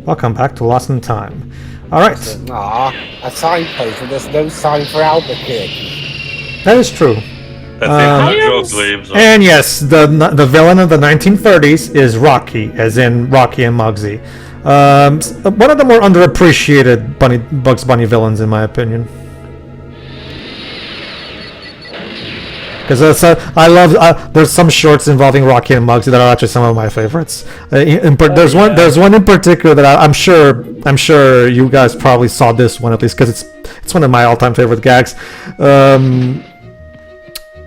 Welcome back to Lost in Time. Alright. A signpost, and there's no sign for Albuquerque. That is true. And yes, the villain of the 1930s is Rocky, as in Rocky and Muggsy. One of the more underappreciated Bugs Bunny villains, in my opinion. Because there's some shorts involving Rocky and Muggsy that are actually some of my favorites. There's one in particular that I'm sure you guys probably saw this one at least, because it's one of my all-time favorite gags.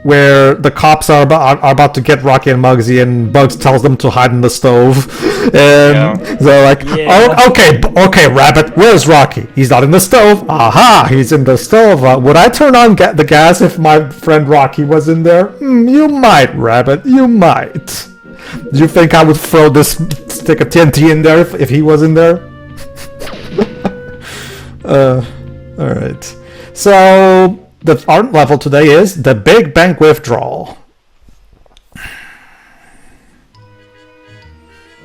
Where the cops are about to get Rocky and Muggsy, and Bugs tells them to hide in the stove, and they're like, "Oh, okay, Rabbit, where's Rocky? He's not in the stove. Aha, he's in the stove. Would I turn on the gas if my friend Rocky was in there? You might, Rabbit, you might. Do you think I would throw this stick of TNT in there if he was in there?" All right, so. The art level today is the Big Bank Withdrawal.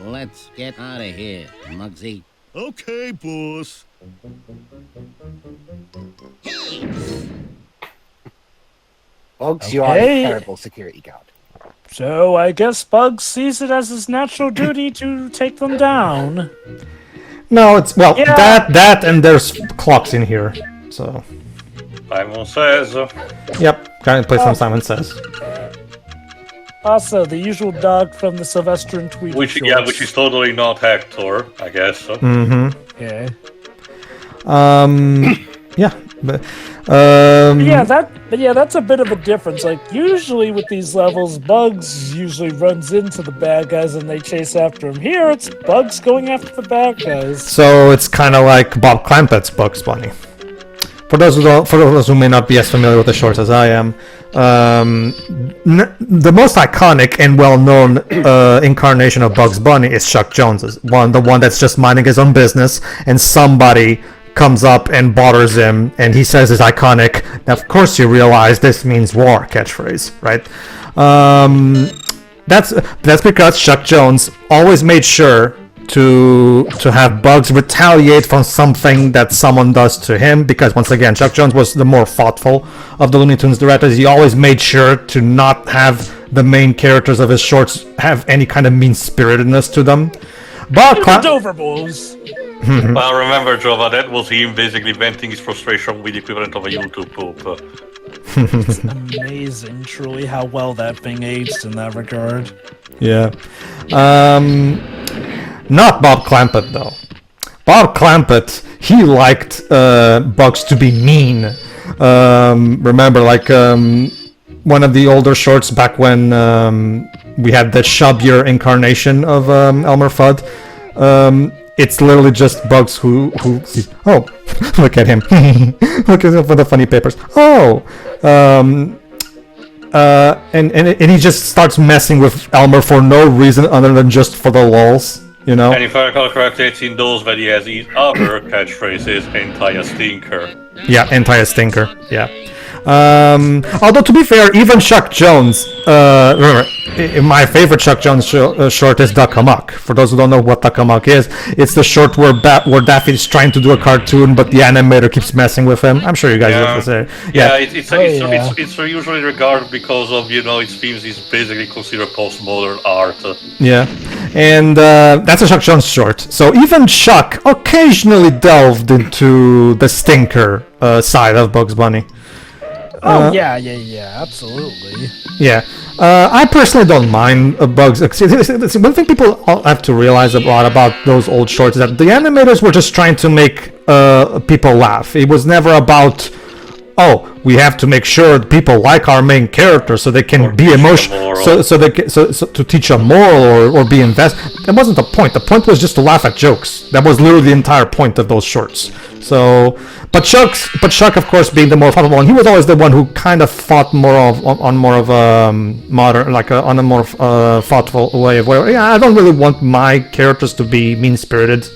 Let's get out of here, Muggsy. Okay, boss. Bugs, you are a terrible security guard. So I guess Bugs sees it as his natural duty to take them down. No, it's that and there's clocks in here, so. Simon Says. Yep, trying to play some Simon Says. Also, the usual dog from the Sylvester and Tweety which is totally not Hector, I guess. Mm-hmm. Okay. That's a bit of a difference. Like, usually with these levels, Bugs usually runs into the bad guys and they chase after him. Here, it's Bugs going after the bad guys. So it's kind of like Bob Clampett's Bugs Bunny. For those who may not be as familiar with the shorts as I am, the most iconic and well-known incarnation of Bugs Bunny is Chuck Jones's the one that's just minding his own business, and somebody comes up and bothers him, and he says his iconic, "Now, of course you realize this means war" catchphrase, right? That's because Chuck Jones always made sure to have Bugs retaliate from something that someone does to him, because once again, Chuck Jones was the more thoughtful of the Looney Tunes directors. He always made sure to not have the main characters of his shorts have any kind of mean-spiritedness to them. But well, remember, Jova, that was him basically venting his frustration with the equivalent of a YouTube poop. It's amazing, truly, how well that thing aged in that regard. Yeah. Not Bob Clampett, though. Bob Clampett, he liked Bugs to be mean. Remember, one of the older shorts back when we had the shubbier incarnation of Elmer Fudd. It's literally just Bugs who sees, oh, look at him. Look at him for the funny papers. Oh, and he just starts messing with Elmer for no reason other than just for the lulz. You know? And if I recall correctly, it's in those that he has his other catchphrases, "Entire stinker." Yeah, entire stinker. Yeah. Although to be fair, even Chuck Jones, remember, my favorite Chuck Jones short is Duck Amuck. For those who don't know what Duck Amuck is, it's the short where Daffy's trying to do a cartoon, but the animator keeps messing with him. I'm sure you guys have to say. It's usually regarded because of, its themes is basically considered postmodern art. Yeah, and that's a Chuck Jones short. So even Chuck occasionally delved into the stinker side of Bugs Bunny. Absolutely. Yeah, I personally don't mind Bugs. One thing people have to realize a lot about those old shorts is that the animators were just trying to make people laugh. It was never about, oh, we have to make sure people like our main character so they can be emotional, so to teach a moral or be invested. That wasn't the point. The point was just to laugh at jokes. That was literally the entire point of those shorts. So, but Chuck, of course, being the more thoughtful one, he was always the one who kind of fought on more of a modern, on a more thoughtful way of where, I don't really want my characters to be mean-spirited.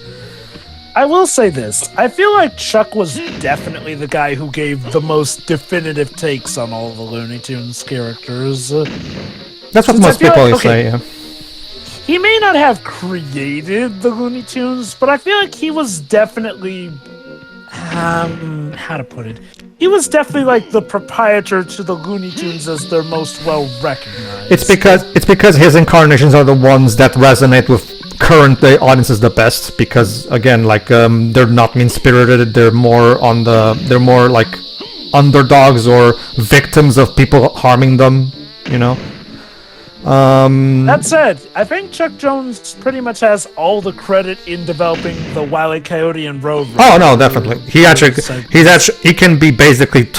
I will say this. I feel like Chuck was definitely the guy who gave the most definitive takes on all the Looney Tunes characters. That's what most people say, yeah. he may not have created the Looney Tunes, but I feel like he was definitely, how to put it? He was definitely like the proprietor to the Looney Tunes as their most well recognized. It's because his incarnations are the ones that resonate with current day audiences the best. Because again, like they're not mean spirited. They're more like underdogs or victims of people harming them. You know. That said, I think Chuck Jones pretty much has all the credit in developing the Wile E. Coyote and Roadrunner. Oh no, definitely. He can be basically,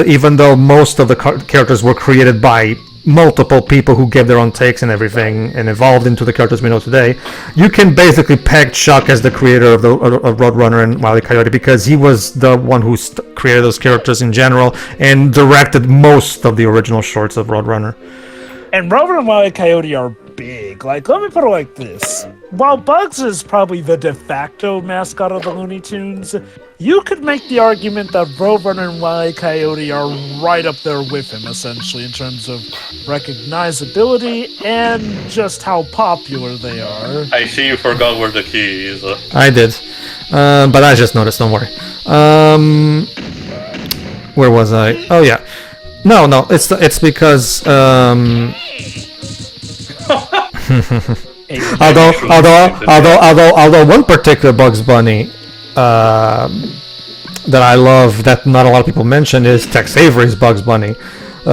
even though most of the characters were created by multiple people who gave their own takes and everything and evolved into the characters we know today, you can basically peg Chuck as the creator of Roadrunner and Wile E. Coyote because he was the one who created those characters in general and directed most of the original shorts of Roadrunner. And Rover and Wile E. Coyote are big. Like, let me put it like this. While Bugs is probably the de facto mascot of the Looney Tunes, you could make the argument that Roadrunner and Wile E. Coyote are right up there with him, essentially, in terms of recognizability and just how popular they are. I see you forgot where the key is. I did. But I just noticed, don't worry. Where was I? Oh, yeah. No, it's because although one particular Bugs Bunny that I love that not a lot of people mention is Tex Avery's Bugs Bunny. We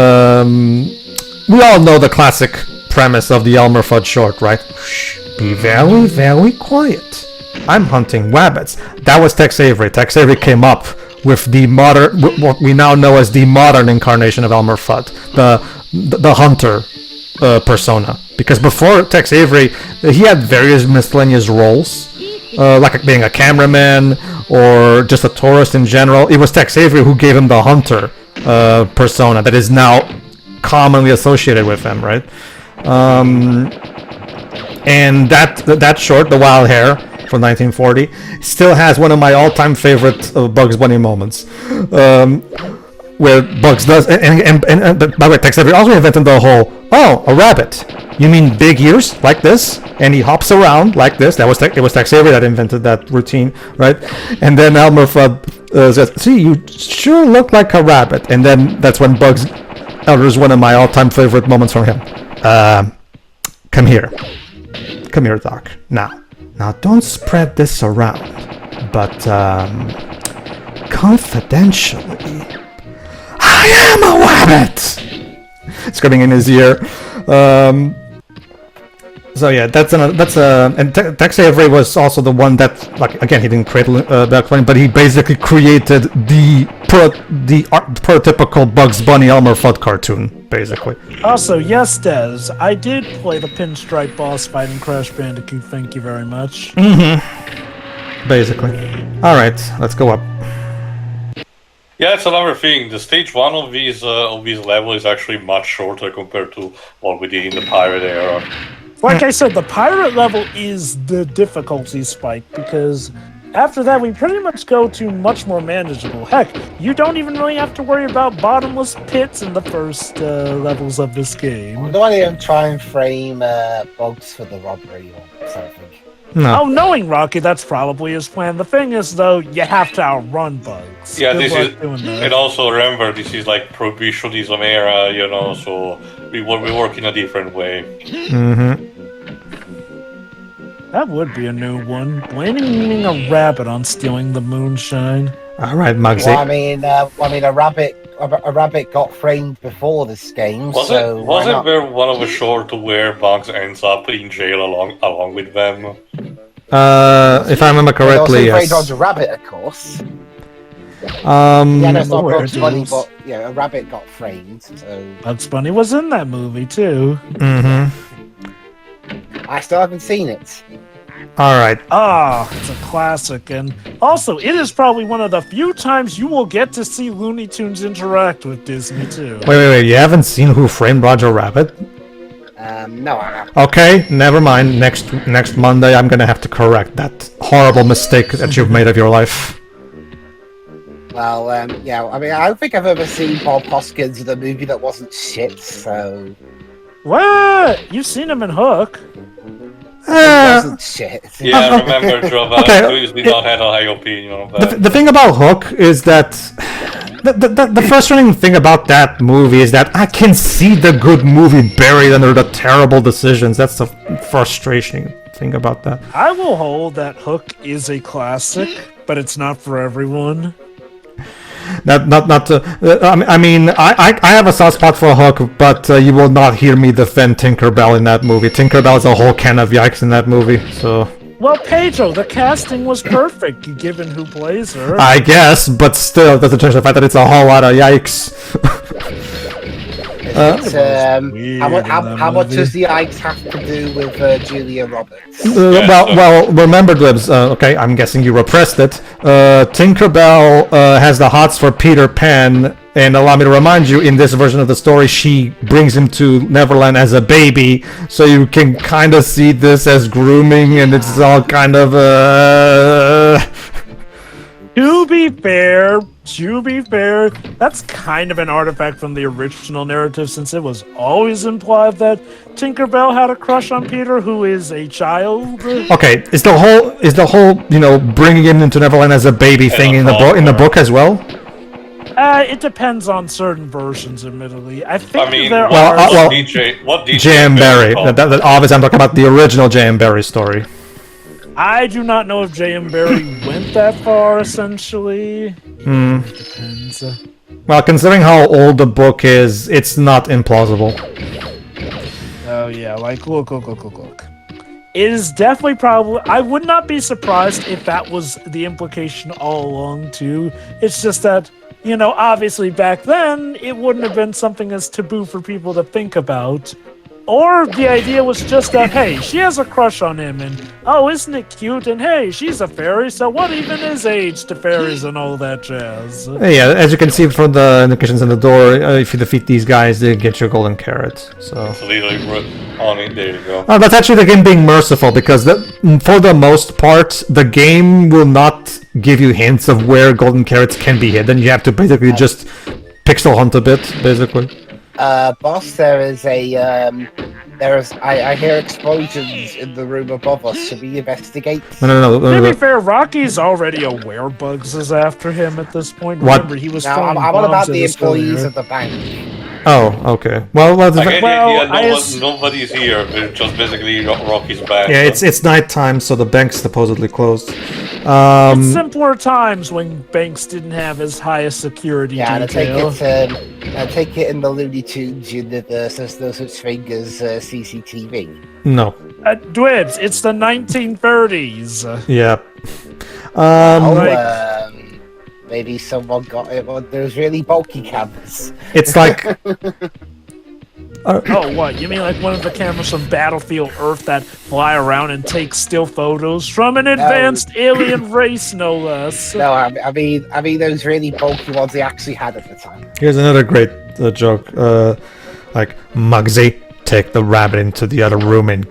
all know the classic premise of the Elmer Fudd short, right? Shh, be very, very quiet. I'm hunting rabbits. That was Tex Avery. Tex Avery came up with the modern, what we now know as the modern incarnation of Elmer Fudd, the hunter persona. Because before Tex Avery, he had various miscellaneous roles, like being a cameraman or just a tourist in general. It was Tex Avery who gave him the hunter persona that is now commonly associated with him, right? And that short, The Wild Hare, from 1940, still has one of my all-time favorite Bugs Bunny moments, where Bugs does, and by the way, Tex Avery also invented the whole, oh, a rabbit, you mean big ears like this, and he hops around like this. It was Tex Avery that invented that routine, right? And then Elmer Fudd says, see, you sure look like a rabbit. And then that's when Bugs utters one of my all-time favorite moments from him. Come here, Doc. Now don't spread this around, but confidentially, I am a rabbit! Screaming in his ear. So yeah, and Tex Avery was also the one that, like, again, he didn't create Bugs Bunny, but he basically created the prototypical Bugs Bunny Elmer Fudd cartoon, basically. Also, yes, Des, I did play the Pinstripe boss fight in Crash Bandicoot. Thank you very much. Basically. All right, let's go up. Yeah, it's another thing. The stage one of these level is actually much shorter compared to what we did in the pirate era. Like I said, the pirate level is the difficulty spike, because after that we pretty much go to much more manageable. Heck, you don't even really have to worry about bottomless pits in the first levels of this game. I don't even try and frame Bugs for the robbery or something. No. Oh, knowing Rocky, that's probably his plan. The thing is, though, you have to outrun Bugs. Yeah, Good this luck is, doing that. and also remember, this is like prohibitionism era, you know, so we work in a different way. That would be a new one. Blaming a rabbit on stealing the moonshine. All right, Muggsy. Well, I mean, a rabbit got framed before this game. Wasn't there one of a short where Bugs ends up in jail along with them? If I remember correctly, yes. Also, a rabbit, of course. Yeah, no, it's not Bugs Bunny, but yeah, a rabbit got framed. So Bugs Bunny was in that movie too. I still haven't seen it. All right. It's a classic, and also it is probably one of the few times you will get to see Looney Tunes interact with Disney too. Wait. You haven't seen Who Framed Roger Rabbit? No, I haven't. Okay, never mind. Next Monday, I'm gonna have to correct that horrible mistake that you've made of your life. Well, yeah. I mean, I don't think I've ever seen Bob Hoskins in a movie that wasn't shit. So. What? You've seen him in Hook? wasn't shit. Yeah, remember, Joe, Okay. we don't have a high opinion of that. The thing about Hook is that the frustrating thing about that movie is that I can see the good movie buried under the terrible decisions. That's the frustrating thing about that. I will hold that Hook is a classic, but it's not for everyone. Not to. I mean, I have a soft spot for Hook, but you will not hear me defend Tinkerbell in that movie. Tinkerbell is a whole can of yikes in that movie. So. Well, Pedro, the casting was perfect, given who plays her. I guess, but still, it doesn't change the fact that it's a whole lot of yikes. How much does the ice have to do with Julia Roberts? Well, remember, Glibs, okay, I'm guessing you repressed it. Tinkerbell has the hots for Peter Pan, and allow me to remind you, in this version of the story, she brings him to Neverland as a baby, so you can kind of see this as grooming, and it's all kind of, To be fair, that's kind of an artifact from the original narrative, since it was always implied that Tinkerbell had a crush on Peter, who is a child. Okay, is the whole bringing him into Neverland as a baby thing in the book as well? It depends on certain versions, admittedly. I think Well, what DJ J.M. Barrie. That obviously, I'm talking about the original J.M. Barrie story. I do not know if J.M. Barrie went that far, essentially. It depends. Well, considering how old the book is, it's not implausible. Oh, yeah, like, look. It is definitely probably... I would not be surprised if that was the implication all along, too. It's just that, obviously back then, it wouldn't have been something as taboo for people to think about. Or the idea was just that, hey, she has a crush on him, and oh, isn't it cute? And hey, she's a fairy, so what even is age to fairies and all that jazz? Yeah, as you can see from the indications on the door, if you defeat these guys, they get your golden carrot. So. There you go. That's actually the game being merciful, because for the most part, the game will not give you hints of where golden carrots can be hidden. You have to basically just pixel hunt a bit, basically. Boss, I hear explosions in the room above us. Should we investigate? No. To be fair, Rocky's already aware Bugs is after him at this point. What? Remember, he was I'm on about the employees of the bank. Oh, okay. Well, nobody's here. We're just basically Rocky's back. Yeah, it's nighttime, so the bank's supposedly closed. It's simpler times when banks didn't have as high a security detail. I take it in the Looney Tunes universe there's no such thing as CCTV. No. Dwibs, it's the 1930s. Yeah. Maybe someone got it on those really bulky cameras. It's like... Oh, what? You mean like one of the cameras from Battlefield Earth that fly around and take still photos from an advanced alien race, no less? No, I mean those really bulky ones they actually had at the time. Here's another great joke. Like, Muggsy, take the rabbit into the other room and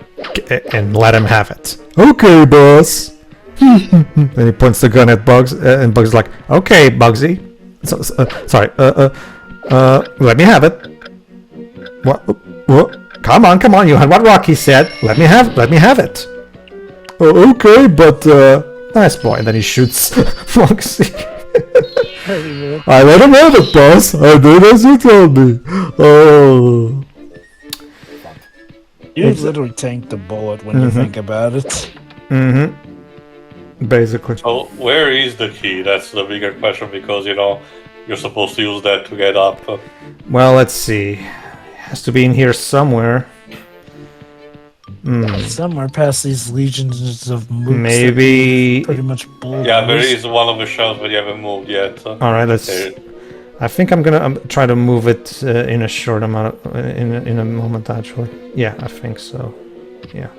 let him have it. Okay, boss. Then he points the gun at Bugs, and Bugs is like, okay, Bugsy. Sorry, let me have it. What? Come on, you heard what Rocky said. Let me have it. Okay, but, nice boy. And then he shoots Muggsy. I let him have it, boss. I did as you told me. Oh. You literally tanked the bullet when you think about it. Basically. So where is the key? That's the bigger question, because you're supposed to use that to get up. Well, let's see. It has to be in here somewhere. Somewhere past these legions of mooks. Maybe. Pretty much bull. Yeah, there is one of the shelves, but you haven't moved yet. All right, let's. I think I'm gonna try to move it in a short amount, in a moment. Actually, yeah, I think so. Yeah.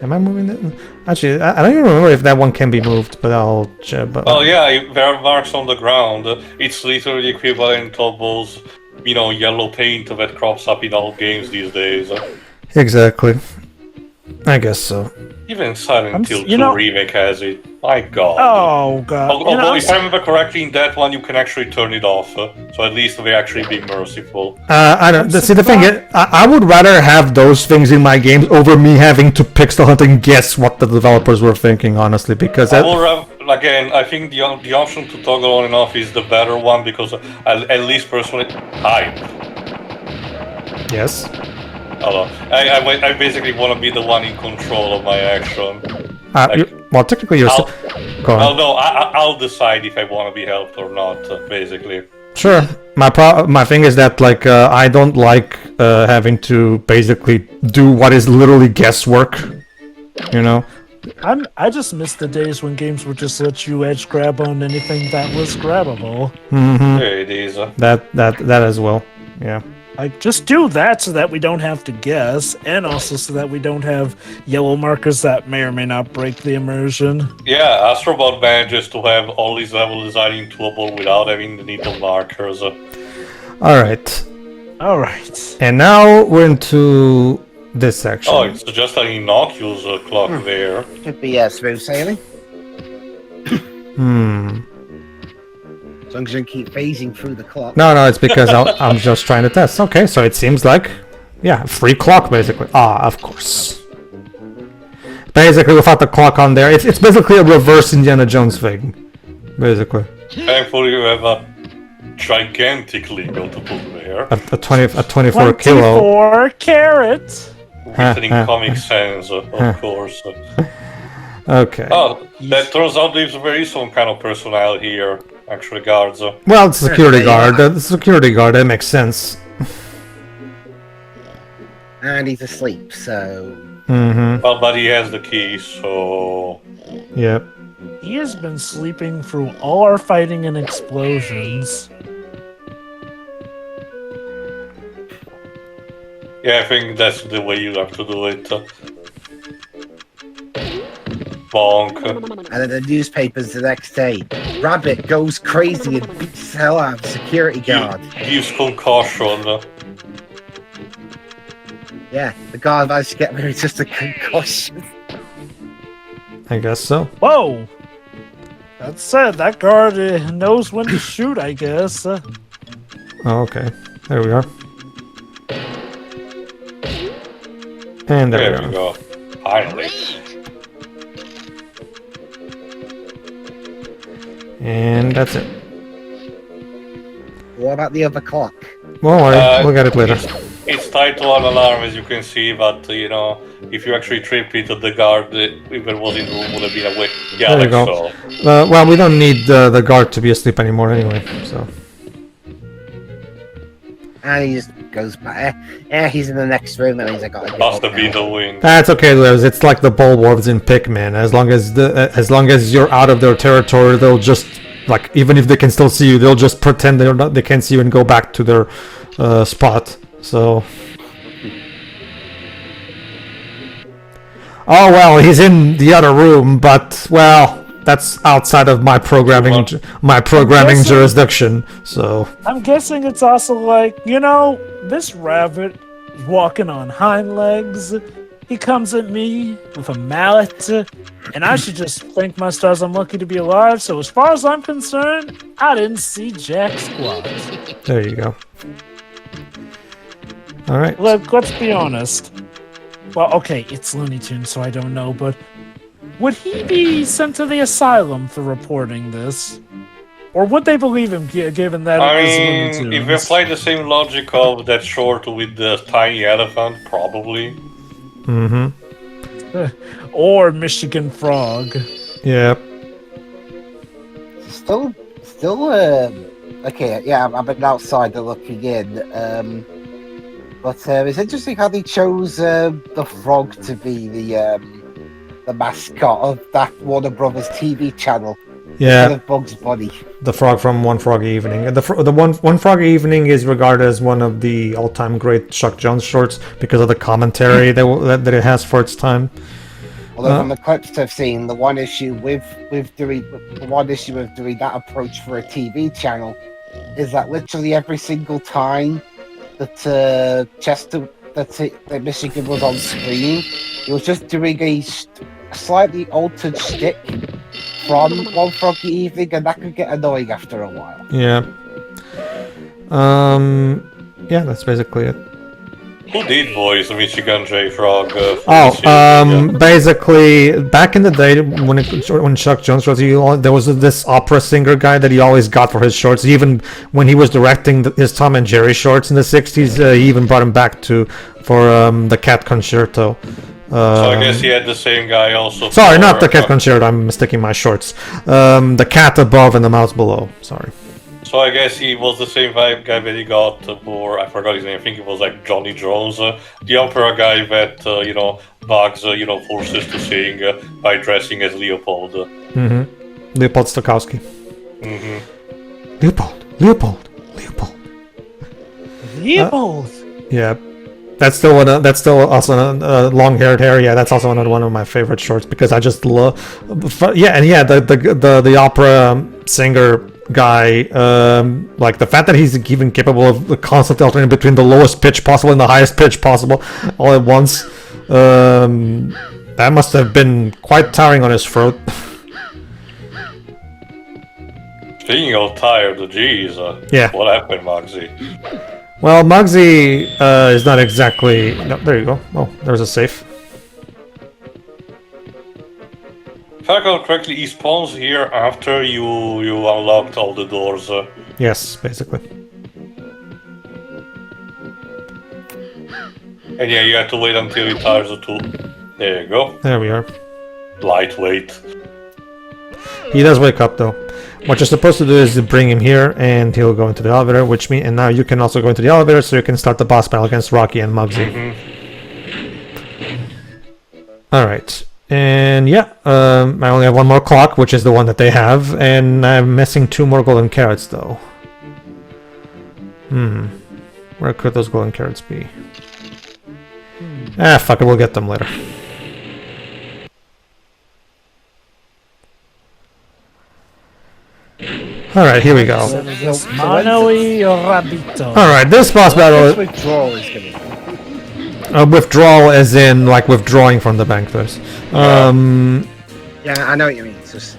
Am I moving it? Actually, I don't even remember if that one can be moved, but I'll check. Oh yeah, there are marks on the ground. It's literally equivalent to those, yellow paint that crops up in all games these days. Exactly. I guess so. Even Silent Hill 2 you know- remake has it. My god. Oh god. Although, if I remember correctly, in that one you can actually turn it off, so at least they're actually being merciful. I don't see the thing. I would rather have those things in my games over me having to pixel hunt and guess what the developers were thinking. Honestly, because Again, I think the option to toggle on and off is the better one because at least personally, hi. yes. Hello. I basically want to be the one in control of my action. Well, technically, you're. Go on. No, I'll decide if I want to be helped or not. Basically. Sure. My thing is that like I don't like having to basically do what is literally guesswork. You know. I just miss the days when games would just let you edge grab on anything that was grabbable. Mm-hmm. Yeah, it is. That as well. Yeah. Like, just do that so that we don't have to guess, and also so that we don't have yellow markers that may or may not break the immersion. Yeah, Astrobot manages to have all these level design intuable without having the need of markers. All right. Alright. And now we're into this section. Oh, it's just an innocuous clock there. Could be smooth sailing. As long as you don't keep phasing through the clock. No, it's because I'm just trying to test. Okay, so it seems like, yeah, free clock basically. Of course. Basically, without the clock on there, it's basically a reverse Indiana Jones thing, basically. Thankfully, you have a gigantic Lego to put there. A 24 kilo. 24 carats. Written in Comic Sans, of course. Okay. Oh, that turns out there is some kind of personnel here. Actually, guards. Well, it's a security guard. The security guard, that makes sense. And he's asleep, so... Mm-hmm. Well, but he has the key, so... Yep. He has been sleeping through all our fighting and explosions. Yeah, I think that's the way you have to do it. Bonk. And then the newspapers the next day. Rabbit goes crazy and beats the hell out of a security guard. Gives concussion. Yeah, the guard managed to get rid of just a concussion. I guess so. Whoa! That said, that guard knows when to shoot, I guess. Oh, okay. There we are. And there we go. Finally. And that's it. What about the other clock? Don't worry, we'll get it later. It's tied to an alarm, as you can see, but, you know, if you actually trip it, the guard, if it was in the room, would have been awake. Yeah, There you like go. so. Well, we don't need the guard to be asleep anymore anyway, so... And he just goes back. Yeah, he's in the next room, and he's like, Must have been the wind. That's okay, Liz. It's like the bulwarks in Pikmin. As long as you're out of their territory, they'll just, like, even if they can still see you, they'll just pretend they can't see you and go back to their spot. So... Oh well, he's in the other room, but, well, that's outside of my programming jurisdiction, so... I'm guessing it's also like, you know, this rabbit is walking on hind legs. He comes at me with a mallet, and I should just thank my stars I'm lucky to be alive, so as far as I'm concerned, I didn't see jack squat. There you go. Alright. Look, let's be honest. Well, okay, it's Looney Tunes, so I don't know, but would he be sent to the asylum for reporting this? Or would they believe him, given that I it was mean, Looney if we Tunes? apply the same logic of that short with the tiny elephant, probably. Mm-hmm. Or Michigan Frog. Yep. Still, okay, yeah, I've been outside and looking in, but it's interesting how they chose the frog to be the mascot of that Warner Brothers TV channel. Yeah. Instead of Bugs Bunny. The frog from One Froggy Evening. And the One Froggy Evening is regarded as one of the all-time great Chuck Jones shorts because of the commentary that it has for its time. Although from the clips I've seen, the one issue with doing that approach for a TV channel is that literally every single time that Michigan was on screen, He was just doing a slightly altered shtick from One Froggy Evening, and that could get annoying after a while. Yeah. Yeah, that's basically it. Who did voice Michigan J Frog? For Basically, back in the day when Chuck Jones was, there was this opera singer guy that he always got for his shorts. Even when he was directing his Tom and Jerry shorts in the '60s, he even brought him back for the Cat Concerto. So I guess he had the same guy also. Sorry, not the Cat Concerto. I'm mistaking my shorts. The cat above and the mouse below. Sorry. So I guess he was the same vibe guy that he got for, I forgot his name, I think it was like Johnny Jones, the opera guy that, Bugs, forces to sing by dressing as Leopold. Mm-hmm. Leopold Stokowski. Mm-hmm. Leopold. Yeah. That's still one. That's still also a long-haired hair. Yeah, that's also one of my favorite shorts because I just love. Yeah, and yeah, the opera singer guy, like the fact that he's even capable of constantly alternating between the lowest pitch possible and the highest pitch possible all at once. That must have been quite tiring on his throat. Speaking of tired, geez. Yeah. What happened, Muggsy? Well, Muggsy is not exactly... No, there you go. Oh, there's a safe. If I recall correctly, he spawns here after you unlocked all the doors. Yes, basically. And yeah, you have to wait until he tires the tool. There you go. There we are. Lightweight. He does wake up though. What you're supposed to do is bring him here and he'll go into the elevator, which means, and now you can also go into the elevator so you can start the boss battle against Rocky and Muggsy. Mm-hmm. Alright. And yeah, I only have one more clock, which is the one that they have, and I'm missing 2 more golden carrots though. Where could those golden carrots be? Ah, fuck it, we'll get them later. Alright, here we go. Alright, this boss battle... Withdrawal is going to be. Withdrawal as in, like, withdrawing from the bankers. Yeah, I know what you mean. It's just...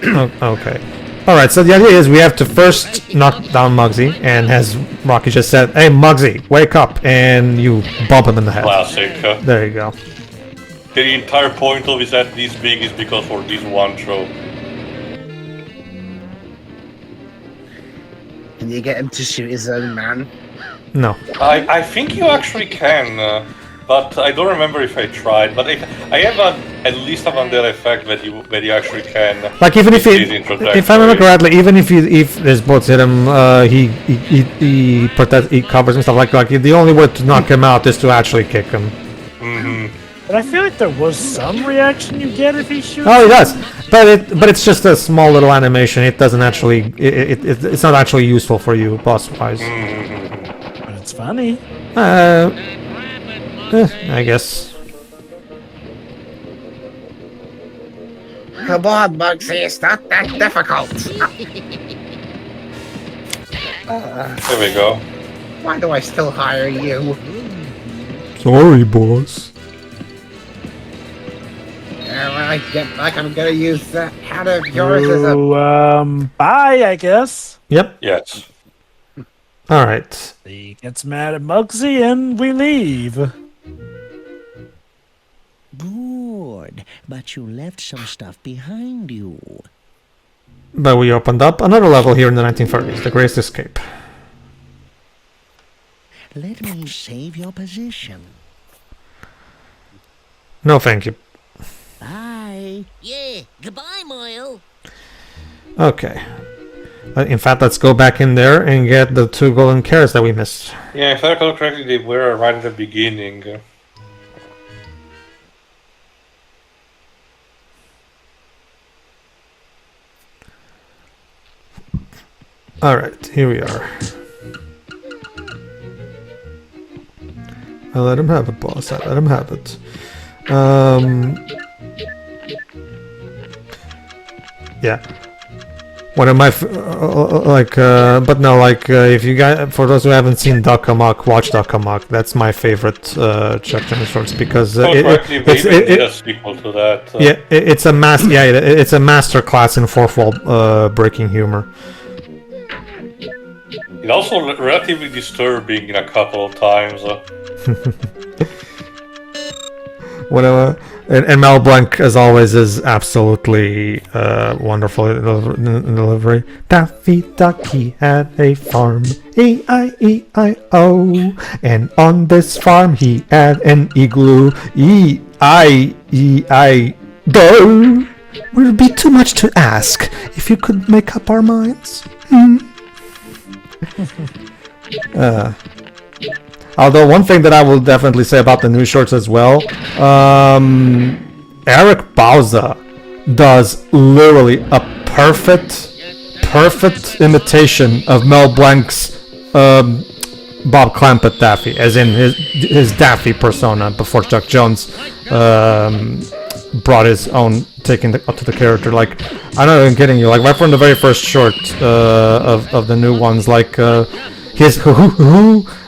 Okay. Alright, so the idea is we have to first knock down Muggsy, and as Rocky just said, hey Muggsy, wake up, and you bump him in the head. Classic. There you go. The entire point of his head this big is because for this one throw. Can you get him to shoot his own man? No. I think you actually can, but I don't remember if I tried. But I have at least a Mandela effect that you actually can. Like even if I remember correctly, even if his bullets hit him, he covers and stuff like the only way to knock him out is to actually kick him. Mm-hmm. But I feel like there was some reaction you get if he shoots. Oh, he does, but it's just a small little animation. It doesn't actually it's not actually useful for you boss wise. Mm-hmm. But it's funny. I guess. Come on, Muggsy, it's not that difficult. There we go. Why do I still hire you? Sorry, boss. I get like I'm gonna use that hat of yours as a... So, bye, I guess. Yep. Yes. All right. He gets mad at Muggsy and we leave. Good, but you left some stuff behind you. But we opened up another level here in the 1930s, the Greatest Escape. Let me save your position. No, thank you. Bye. Yeah, goodbye, Moyle. Okay. In fact, let's go back in there and get the 2 golden carrots that we missed. Yeah, if I recall correctly, they were right at the beginning. Alright, here we are. I let him have it, boss. I let him have it. Yeah. One of my but no, if you guys, for those who haven't seen Duck Amok, watch Duck Amok. That's my favorite Chuck Jones shorts because it's a sequel to that. it's a master class in fourth wall breaking humor. It's also relatively disturbing in a couple of times. Whatever. And Mel Blanc, as always, is absolutely wonderful in delivery. Daffy Duck, he had a farm, E-I-E-I-O. And on this farm, he had an igloo, E-I-E-I-Do. Would it be too much to ask if you could make up our minds? Although one thing that I will definitely say about the new shorts as well, Eric Bauza does literally a perfect imitation of Mel Blanc's Bob Clampett Daffy, as in his Daffy persona before Chuck Jones brought his own taking up to the character. Like, I'm not even kidding you. Like right from the very first short of the new ones, like his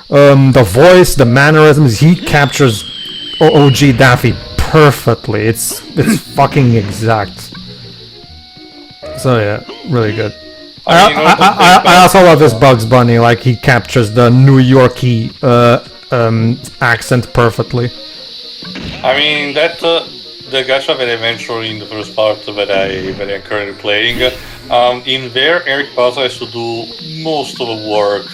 the voice, the mannerisms, he captures OG Daffy perfectly. It's fucking exact. So yeah, really good. I also love his Bugs Bunny. Like he captures the New Yorkie accent perfectly. I mean that the gacha that I mentioned in the first part that I'm currently playing. In there, Eric Bauza has to do most of the work,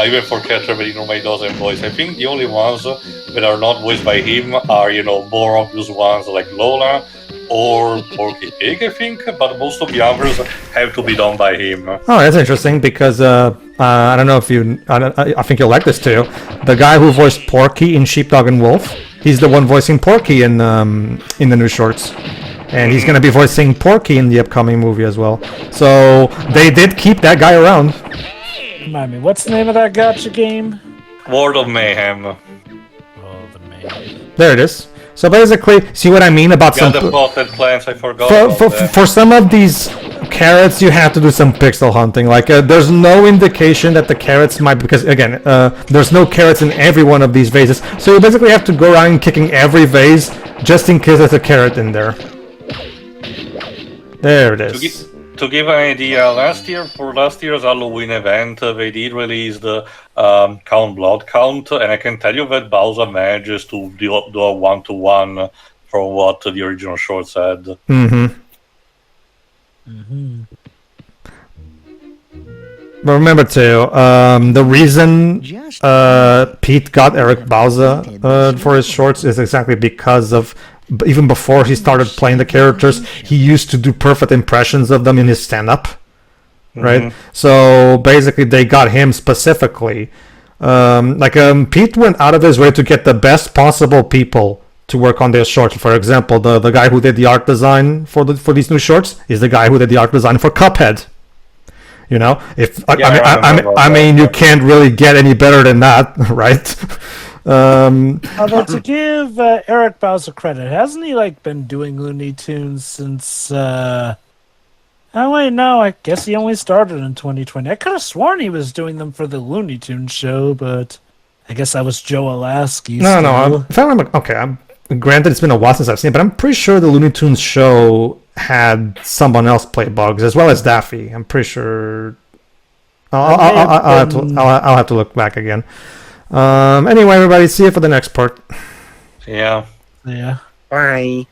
even for characters that he normally doesn't voice. I think the only ones that are not voiced by him are, more obvious ones like Lola or Porky Pig, I think, but most of the others have to be done by him. Oh, that's interesting because I don't know if I think you'll like this too. The guy who voiced Porky in Sheepdog and Wolf, he's the one voicing Porky in the new shorts. And he's going to be voicing Porky in the upcoming movie as well. So they did keep that guy around. Remind me, what's the name of that gacha game? World of Mayhem. World of Mayhem. There it is. So basically, see what I mean about the potted plants, I forgot. For some of these carrots, you have to do some pixel hunting. Like, there's no indication that the carrots might, because again, there's no carrots in every one of these vases. So you basically have to go around kicking every vase just in case there's a carrot in there. There it is. To give an idea, for last year's Halloween event, they did release the blood count, and I can tell you that Bowser manages to do a 1-to-1 from what the original short said. But remember too, the reason Pete got Eric Bauza for his shorts is exactly because of, even before he started playing the characters, he used to do perfect impressions of them in his stand-up, right? So basically they got him specifically. Pete went out of his way to get the best possible people to work on their shorts. For example, the guy who did the art design for these new shorts is the guy who did the art design for Cuphead. You know, I mean, you can't really get any better than that, right? Although to give Eric Bauza credit, hasn't he been doing Looney Tunes since? Oh wait, no, I guess he only started in 2020. I could have sworn he was doing them for the Looney Tunes show, but I guess that was Joe Alasky. No. If I remember, granted, it's been a while since I've seen it, but I'm pretty sure the Looney Tunes show had someone else play Bugs as well as Daffy. I'm pretty sure. I'll have to look back again. Anyway, everybody, see you for the next part. Yeah. Yeah. Bye.